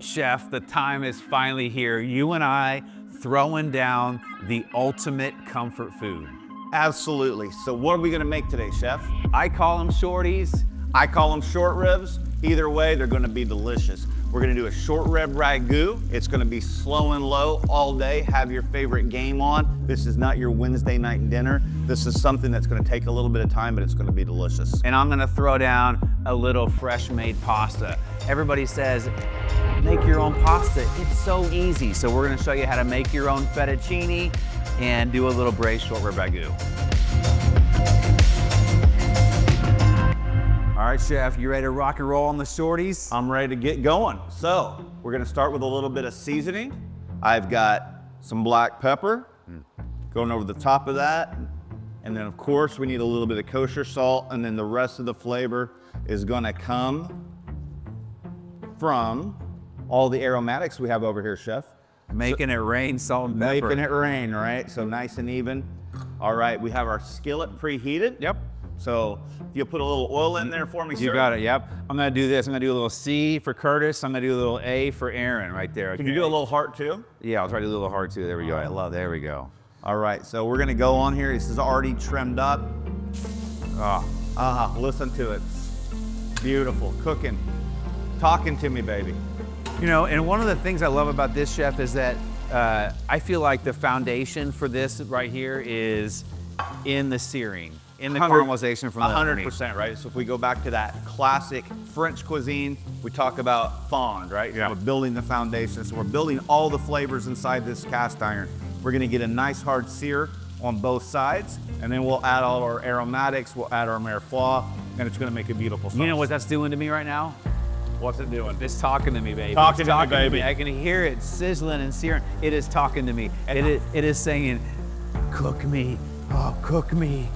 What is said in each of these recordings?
Chef, the time is finally here. You and I throwing down the ultimate comfort food. Absolutely. So what are we gonna make today, Chef? I call them shorties. I call them short ribs. Either way, they're gonna be delicious. We're gonna do a short rib ragu. It's gonna be slow and low all day. Have your favorite game on. This is not your Wednesday night dinner. This is something that's gonna take a little bit of time, but it's gonna be delicious. And I'm gonna throw down a little fresh made pasta. Everybody says, make your own pasta. It's so easy. So we're gonna show you how to make your own fettuccine and do a little braised short rib ragu. All right, Chef, you ready to rock and roll on the shorties? I'm ready to get going. So we're gonna start with a little bit of seasoning. I've got some black pepper going over the top of that. And then of course we need a little bit of kosher salt, and then the rest of the flavor is gonna come from all the aromatics we have over here, Chef. Making it rain, salt and pepper. Making it rain, right? So nice and even. All right, we have our skillet preheated. Yep. So you'll put a little oil in there for me, sir. You got it, yep. I'm gonna do this. I'm gonna do a little C for Curtis. I'm gonna do a little A for Aaron right there. Can you do a little heart too? Yeah, I'll try to do a little heart too. There we go. I love, there we go. All right, so we're gonna go on here. This is already trimmed up. Listen to it. Beautiful, cooking. Talking to me, baby. You know, and one of the things I love about this, Chef, is that I feel like the foundation for this right here is in the searing, in the caramelization from the 100%, right? So if we go back to that classic French cuisine, we talk about fond, right? Yeah. We're building the foundation. So we're building all the flavors inside this cast iron. We're gonna get a nice hard sear on both sides, and then we'll add all our aromatics, we'll add our mirepoix, and it's gonna make a beautiful sauce. You know what that's doing to me right now? What's it doing? It's talking to me, baby. Talking to me, baby. I can hear it sizzling and searing. It is talking to me. It is saying, cook me, oh, cook me.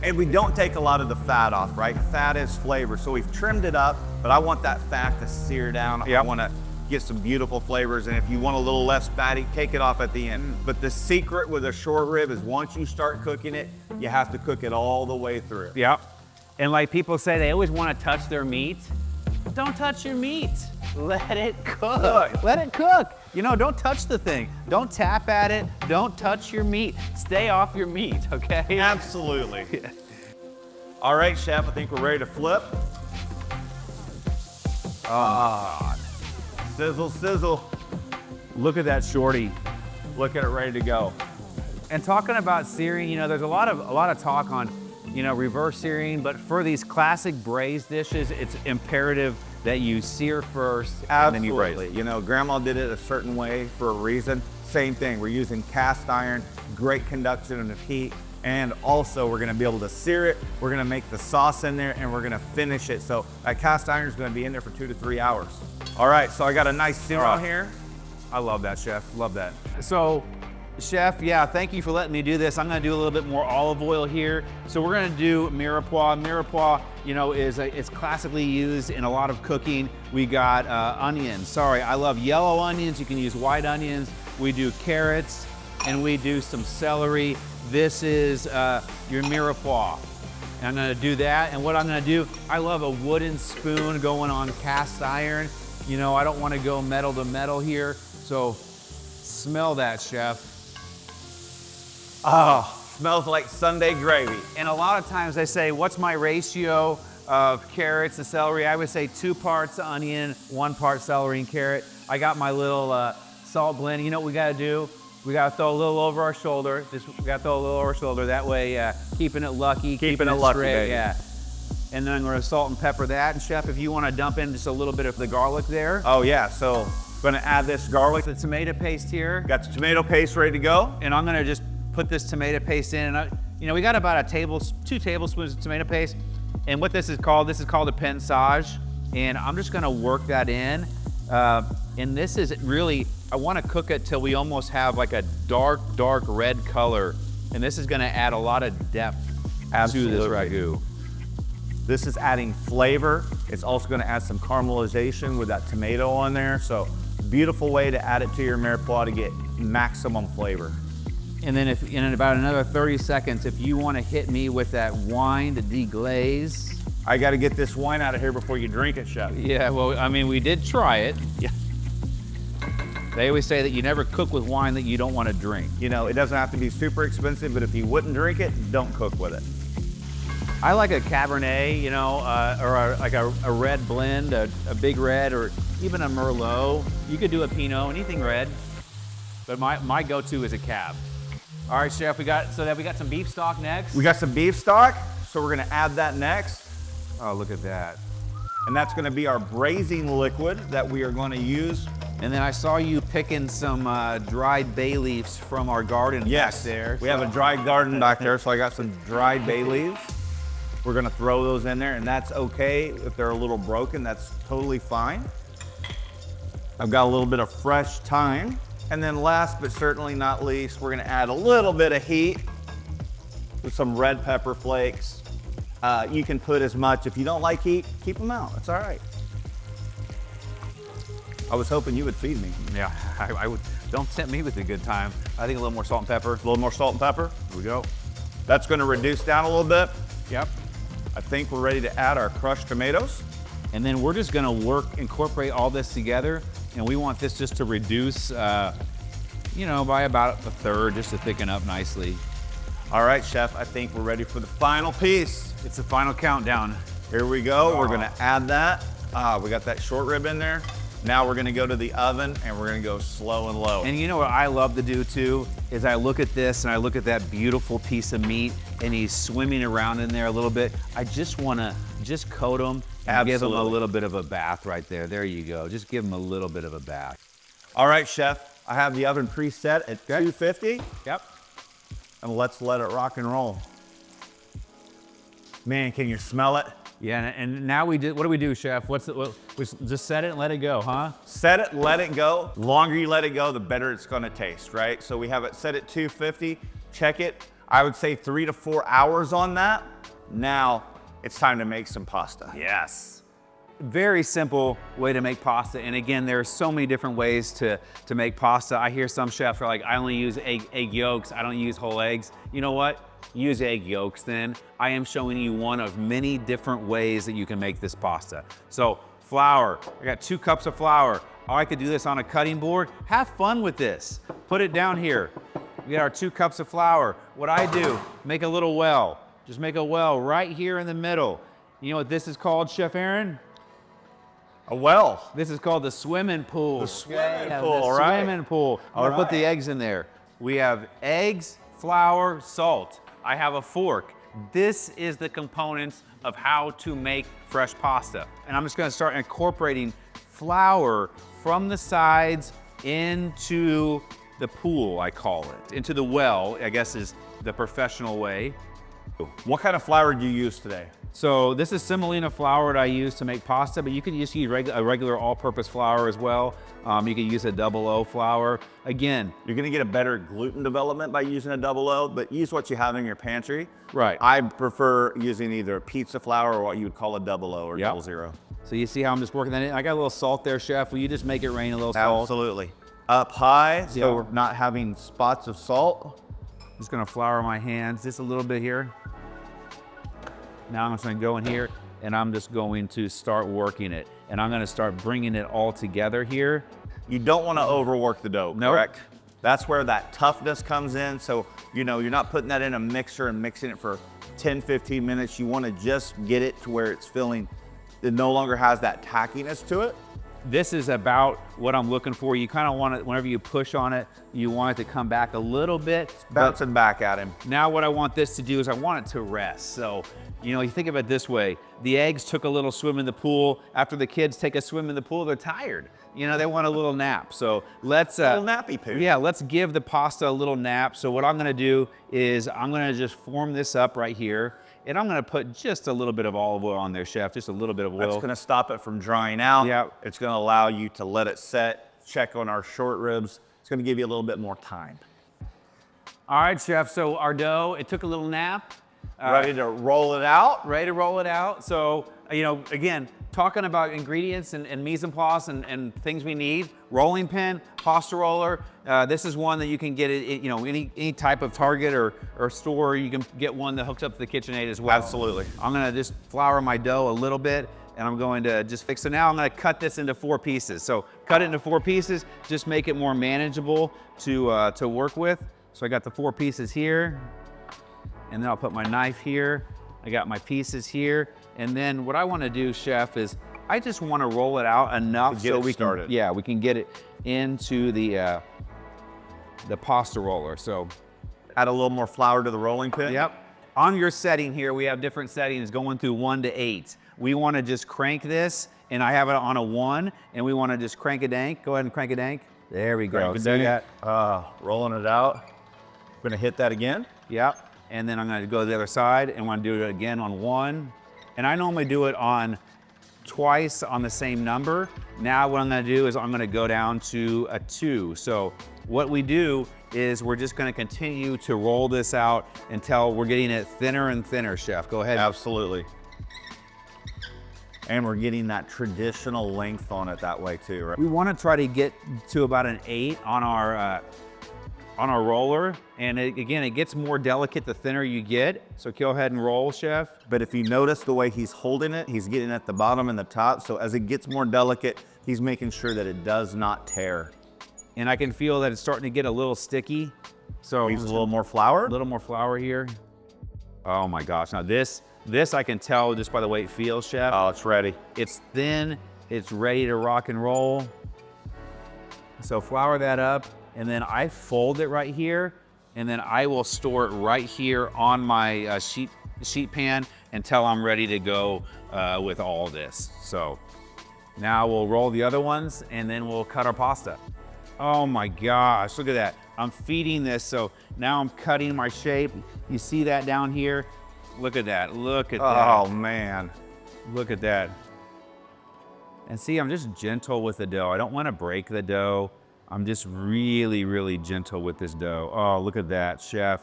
And we don't take a lot of the fat off, right? Fat is flavor, so we've trimmed it up, but I want that fat to sear down. Yep. I wanna get some beautiful flavors, and if you want a little less fatty, take it off at the end. But the secret with a short rib is once you start cooking it, you have to cook it all the way through. Yep. And like people say, they always want to touch their meat. Don't touch your meat. Let it cook. Let it cook. You know, don't touch the thing. Don't tap at it. Don't touch your meat. Stay off your meat, okay? Absolutely. All right, Chef, I think we're ready to flip. Sizzle, sizzle. Look at that shorty. Look at it ready to go. And talking about searing, you know, there's a lot of talk on, you know, reverse searing, but for these classic braised dishes, it's imperative that you sear first and then you braise. Absolutely. You know, Grandma did it a certain way for a reason. Same thing, we're using cast iron, great conduction of heat, and also we're gonna be able to sear it, we're gonna make the sauce in there, and we're gonna finish it. So that cast iron is gonna be in there for 2 to 3 hours. All right, so I got a nice sear on here. I love that, Chef, love that. So, Chef, yeah, thank you for letting me do this. I'm gonna do a little bit more olive oil here. So we're gonna do mirepoix. Mirepoix, you know, it's classically used in a lot of cooking. We got onions. Sorry, I love yellow onions. You can use white onions. We do carrots, and we do some celery. This is your mirepoix. And I'm gonna do that, and what I'm gonna do, I love a wooden spoon going on cast iron. You know, I don't wanna go metal to metal here, so smell that, Chef. Oh, smells like Sunday gravy. And a lot of times they say, what's my ratio of carrots to celery? I would say 2 parts onion, 1 part celery and carrot. I got my little salt blend. You know what we gotta do? We gotta throw a little over our shoulder. We gotta throw a little over our shoulder. That way, keeping it lucky, keeping it lucky, straight, baby. yeah. And then I'm gonna salt and pepper that. And Chef, if you wanna dump in just a little bit of the garlic there. Oh yeah, so gonna add this garlic. The tomato paste here. Got the tomato paste ready to go. And I'm gonna just put this tomato paste in, and you know, we got about 2 tablespoons of tomato paste. And what this is called a pensage. And I'm just gonna work that in. And this is really, I wanna cook it till we almost have like a dark red color. And this is gonna add a lot of depth to this ragu. This is adding flavor. It's also gonna add some caramelization with that tomato on there. So beautiful way to add it to your mirepoix to get maximum flavor. And then if in about another 30 seconds, if you want to hit me with that wine to deglaze, I got to get this wine out of here before you drink it, chef. Yeah, well, I mean, we did try it. Yeah. They always say that you never cook with wine that you don't want to drink. You know, it doesn't have to be super expensive, but if you wouldn't drink it, don't cook with it. I like a Cabernet, you know, or like a red blend, a big red, or even a Merlot. You could do a Pinot, anything red. But my go-to is a Cab. All right, chef, we got some beef stock next. We got some beef stock, so we're gonna add that next. Oh, look at that. And that's gonna be our braising liquid that we are gonna use. And then I saw you picking some dried bay leaves from our garden back there. We have a dried garden back there, so I got some dried bay leaves. We're gonna throw those in there, and that's okay if they're a little broken, that's totally fine. I've got a little bit of fresh thyme. And then last but certainly not least, we're gonna add a little bit of heat with some red pepper flakes. You can put as much. If you don't like heat, keep them out, it's all right. I was hoping you would feed me. Yeah, I would. Don't tempt me with a good time. I think a little more salt and pepper. A little more salt and pepper. Here we go. That's gonna reduce down a little bit. Yep. I think we're ready to add our crushed tomatoes. And then we're just gonna incorporate all this together. And we want this just to reduce, you know, by about a third, just to thicken up nicely. All right, chef, I think we're ready for the final piece. It's the final countdown. Here we go, We're gonna add that. We got that short rib in there. Now we're gonna go to the oven and we're gonna go slow and low. And you know what I love to do too, is I look at this and I look at that beautiful piece of meat and he's swimming around in there a little bit. I just wanna coat him and give him a little bit of a bath right there. There you go, just give him a little bit of a bath. All right, chef, I have the oven preset at 250. Yep. And let's let it rock and roll. Man, can you smell it? Yeah, and now what do we do, chef? We just set it and let it go, huh? Set it, let it go. The longer you let it go, the better it's gonna taste, right? So we have it set at 250, check it. I would say 3 to 4 hours on that. Now it's time to make some pasta. Yes. Very simple way to make pasta. And again, there are so many different ways to make pasta. I hear some chefs are like, I only use egg yolks, I don't use whole eggs. You know what? Use egg yolks then. I am showing you one of many different ways that you can make this pasta. So flour, I got 2 cups of flour. Or I could do this on a cutting board. Have fun with this. Put it down here. We got our 2 cups of flour. What I do, make a little well. Just make a well right here in the middle. You know what this is called, Chef Aaron? A well. This is called the swimming pool. The swimming pool, the right? Swimming pool. I'm gonna put the eggs in there. We have eggs, flour, salt. I have a fork. This is the components of how to make fresh pasta. And I'm just gonna start incorporating flour from the sides into the pool, I call it. Into the well, I guess is the professional way. What kind of flour do you use today? So this is semolina flour that I use to make pasta, but you can just use a regular all-purpose flour as well. You can use a 00 flour. Again, you're gonna get a better gluten development by using a 00, but use what you have in your pantry. Right. I prefer using either a pizza flour or what you would call a 00 or 00. So you see how I'm just working that in? I got a little salt there, chef. Will you just make it rain a little salt? Absolutely. Up high, so we're not having spots of salt. Just gonna flour my hands just a little bit here. Now I'm just gonna go in here and I'm just going to start working it. And I'm gonna start bringing it all together here. You don't wanna overwork the dough, correct? That's where that toughness comes in. So, you know, you're not putting that in a mixer and mixing it for 10, 15 minutes. You wanna just get it to where it's feeling, it no longer has that tackiness to it. This is about what I'm looking for. You kind of want it, whenever you push on it, you want it to come back a little bit. It's bouncing back at him. Now what I want this to do is I want it to rest. So, you know, you think of it this way. The eggs took a little swim in the pool. After the kids take a swim in the pool, they're tired. You know, they want a little nap. So let's... a little nappy poo. Yeah, let's give the pasta a little nap. So what I'm gonna do is I'm gonna just form this up right here. And I'm gonna put just a little bit of olive oil on there, chef, just a little bit of oil. That's gonna stop it from drying out. Yeah. It's gonna allow you to let it set, check on our short ribs. It's gonna give you a little bit more time. All right, chef, so our dough, it took a little nap. Ready to roll it out? Ready to roll it out. So, you know, again, Talking about ingredients and mise en place and things we need, rolling pin, pasta roller. This is one that you can get at, you know, any type of Target or store. You can get one that hooks up to the KitchenAid as well. Absolutely. I'm gonna just flour my dough a little bit, and I'm going to just fix it. Now I'm gonna cut this into 4 pieces. So cut it into 4 pieces, just make it more manageable to work with. So I got the 4 pieces here, and then I'll put my knife here. I got my pieces here. And then what I want to do, Chef, is I just want to roll it out enough so we can, we can get it into the pasta roller. So add a little more flour to the rolling pin. Yep. On your setting here, we have different settings going through 1 to 8. We want to just crank this, and I have it on a 1, and we want to just crank it dank. Go ahead and crank it dank. There we go. See that? Rolling it out. Gonna hit that again. Yep. And then I'm gonna go to the other side and want to do it again on 1. And I normally do it on twice on the same number. Now what I'm gonna do is I'm gonna go down to a 2. So what we do is we're just gonna continue to roll this out until we're getting it thinner and thinner, Chef. Go ahead. Absolutely. And we're getting that traditional length on it that way too, right? We wanna try to get to about an 8 on our roller. And again, it gets more delicate the thinner you get. So go ahead and roll, Chef. But if you notice the way he's holding it, he's getting at the bottom and the top. So as it gets more delicate, he's making sure that it does not tear. And I can feel that it's starting to get a little sticky. So use a little more flour. A little more flour here. Oh my gosh, now this I can tell just by the way it feels, Chef. Oh, it's ready. It's thin, it's ready to rock and roll. So flour that up, and then I fold it right here, and then I will store it right here on my sheet pan until I'm ready to go with all this. So now we'll roll the other ones, and then we'll cut our pasta. Oh my gosh, look at that. I'm feeding this, so now I'm cutting my shape. You see that down here? Look at that, look at that. Oh man. Look at that. And see, I'm just gentle with the dough. I don't want to break the dough. I'm just really, really gentle with this dough. Oh, look at that, Chef.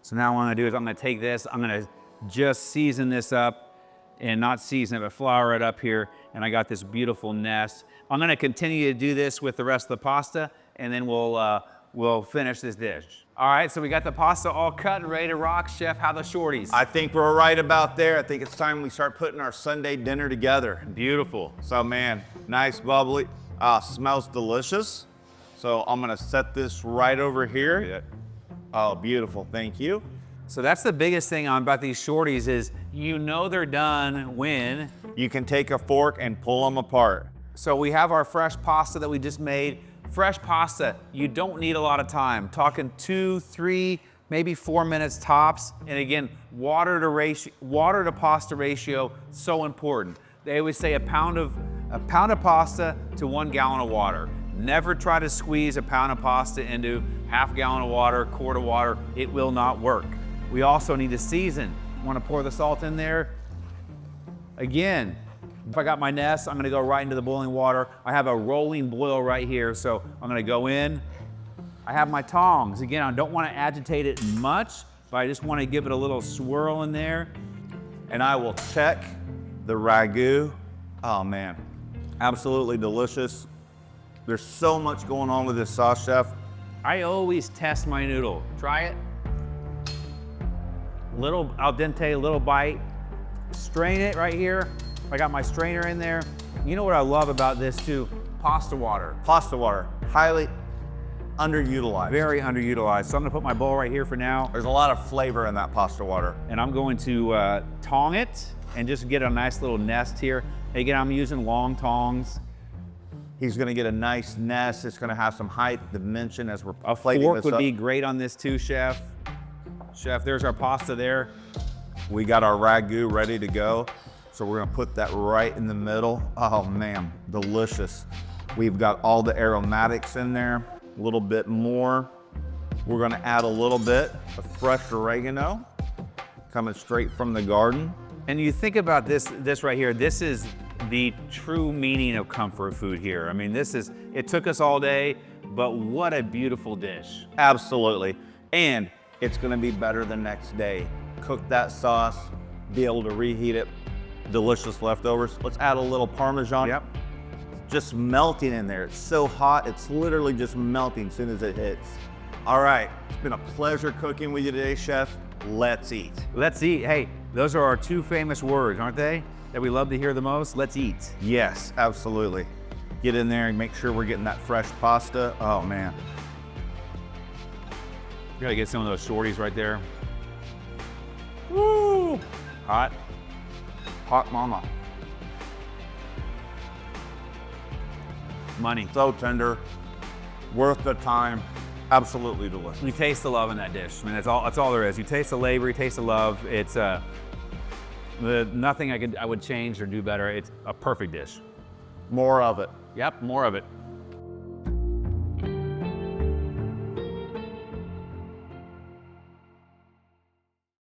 So now what I'm gonna do is I'm gonna take this, I'm gonna just season this up, and not season it, but flour it up here, and I got this beautiful nest. I'm gonna continue to do this with the rest of the pasta, and then we'll finish this dish. All right, so we got the pasta all cut and ready to rock. Chef, how the shorties? I think we're right about there. I think it's time we start putting our Sunday dinner together. Beautiful. So man, nice, bubbly. Smells delicious. So I'm gonna set this right over here. Yeah. Oh, beautiful, thank you. So that's the biggest thing about these shorties is you know they're done when you can take a fork and pull them apart. So we have our fresh pasta that we just made. Fresh pasta, you don't need a lot of time. Talking 2, 3, maybe 4 minutes tops. And again, water to pasta ratio, so important. They always say a pound of pasta to 1 gallon of water. Never try to squeeze a pound of pasta into half gallon of water, quart of water. It will not work. We also need to season. Want to pour the salt in there. Again, if I got my nest, I'm gonna go right into the boiling water. I have a rolling boil right here, so I'm gonna go in. I have my tongs. Again, I don't want to agitate it much, but I just want to give it a little swirl in there. And I will check the Ragu. Oh man, absolutely delicious. There's so much going on with this sauce, Chef. I always test my noodle. Try it. Little al dente, little bite. Strain it right here. I got my strainer in there. You know what I love about this too? Pasta water. Pasta water, highly underutilized. Very underutilized. So I'm gonna put my bowl right here for now. There's a lot of flavor in that pasta water. And I'm going to tong it and just get a nice little nest here. Again, I'm using long tongs. He's gonna get a nice nest. It's gonna have some height, dimension as we're A plating fork this would up. be great on this too, Chef. Chef, there's our pasta there. We got our Ragu ready to go. So we're gonna put that right in the middle. Oh man, delicious. We've got all the aromatics in there, a little bit more. We're gonna add a little bit of fresh oregano, coming straight from the garden. And you think about this right here, this is the true meaning of comfort food here. I mean, it took us all day, but what a beautiful dish. Absolutely. And it's gonna be better the next day. Cook that sauce, be able to reheat it. delicious leftovers. Let's add a little Parmesan. Yep. Just melting in there. It's so hot, it's literally just melting as soon as it hits. All right, it's been a pleasure cooking with you today, Chef. Let's eat. Let's eat. Hey, those are our two famous words, aren't they? That we love to hear the most. Let's eat. Yes, absolutely. Get in there and make sure we're getting that fresh pasta. Oh man. Gotta get some of those shorties right there. Woo! Hot. Hot mama. Money. So tender, worth the time, absolutely delicious. You taste the love in that dish. I mean, that's all there is. You taste the labor, you taste the love. It's nothing I would change or do better. It's a perfect dish. More of it. Yep, more of it.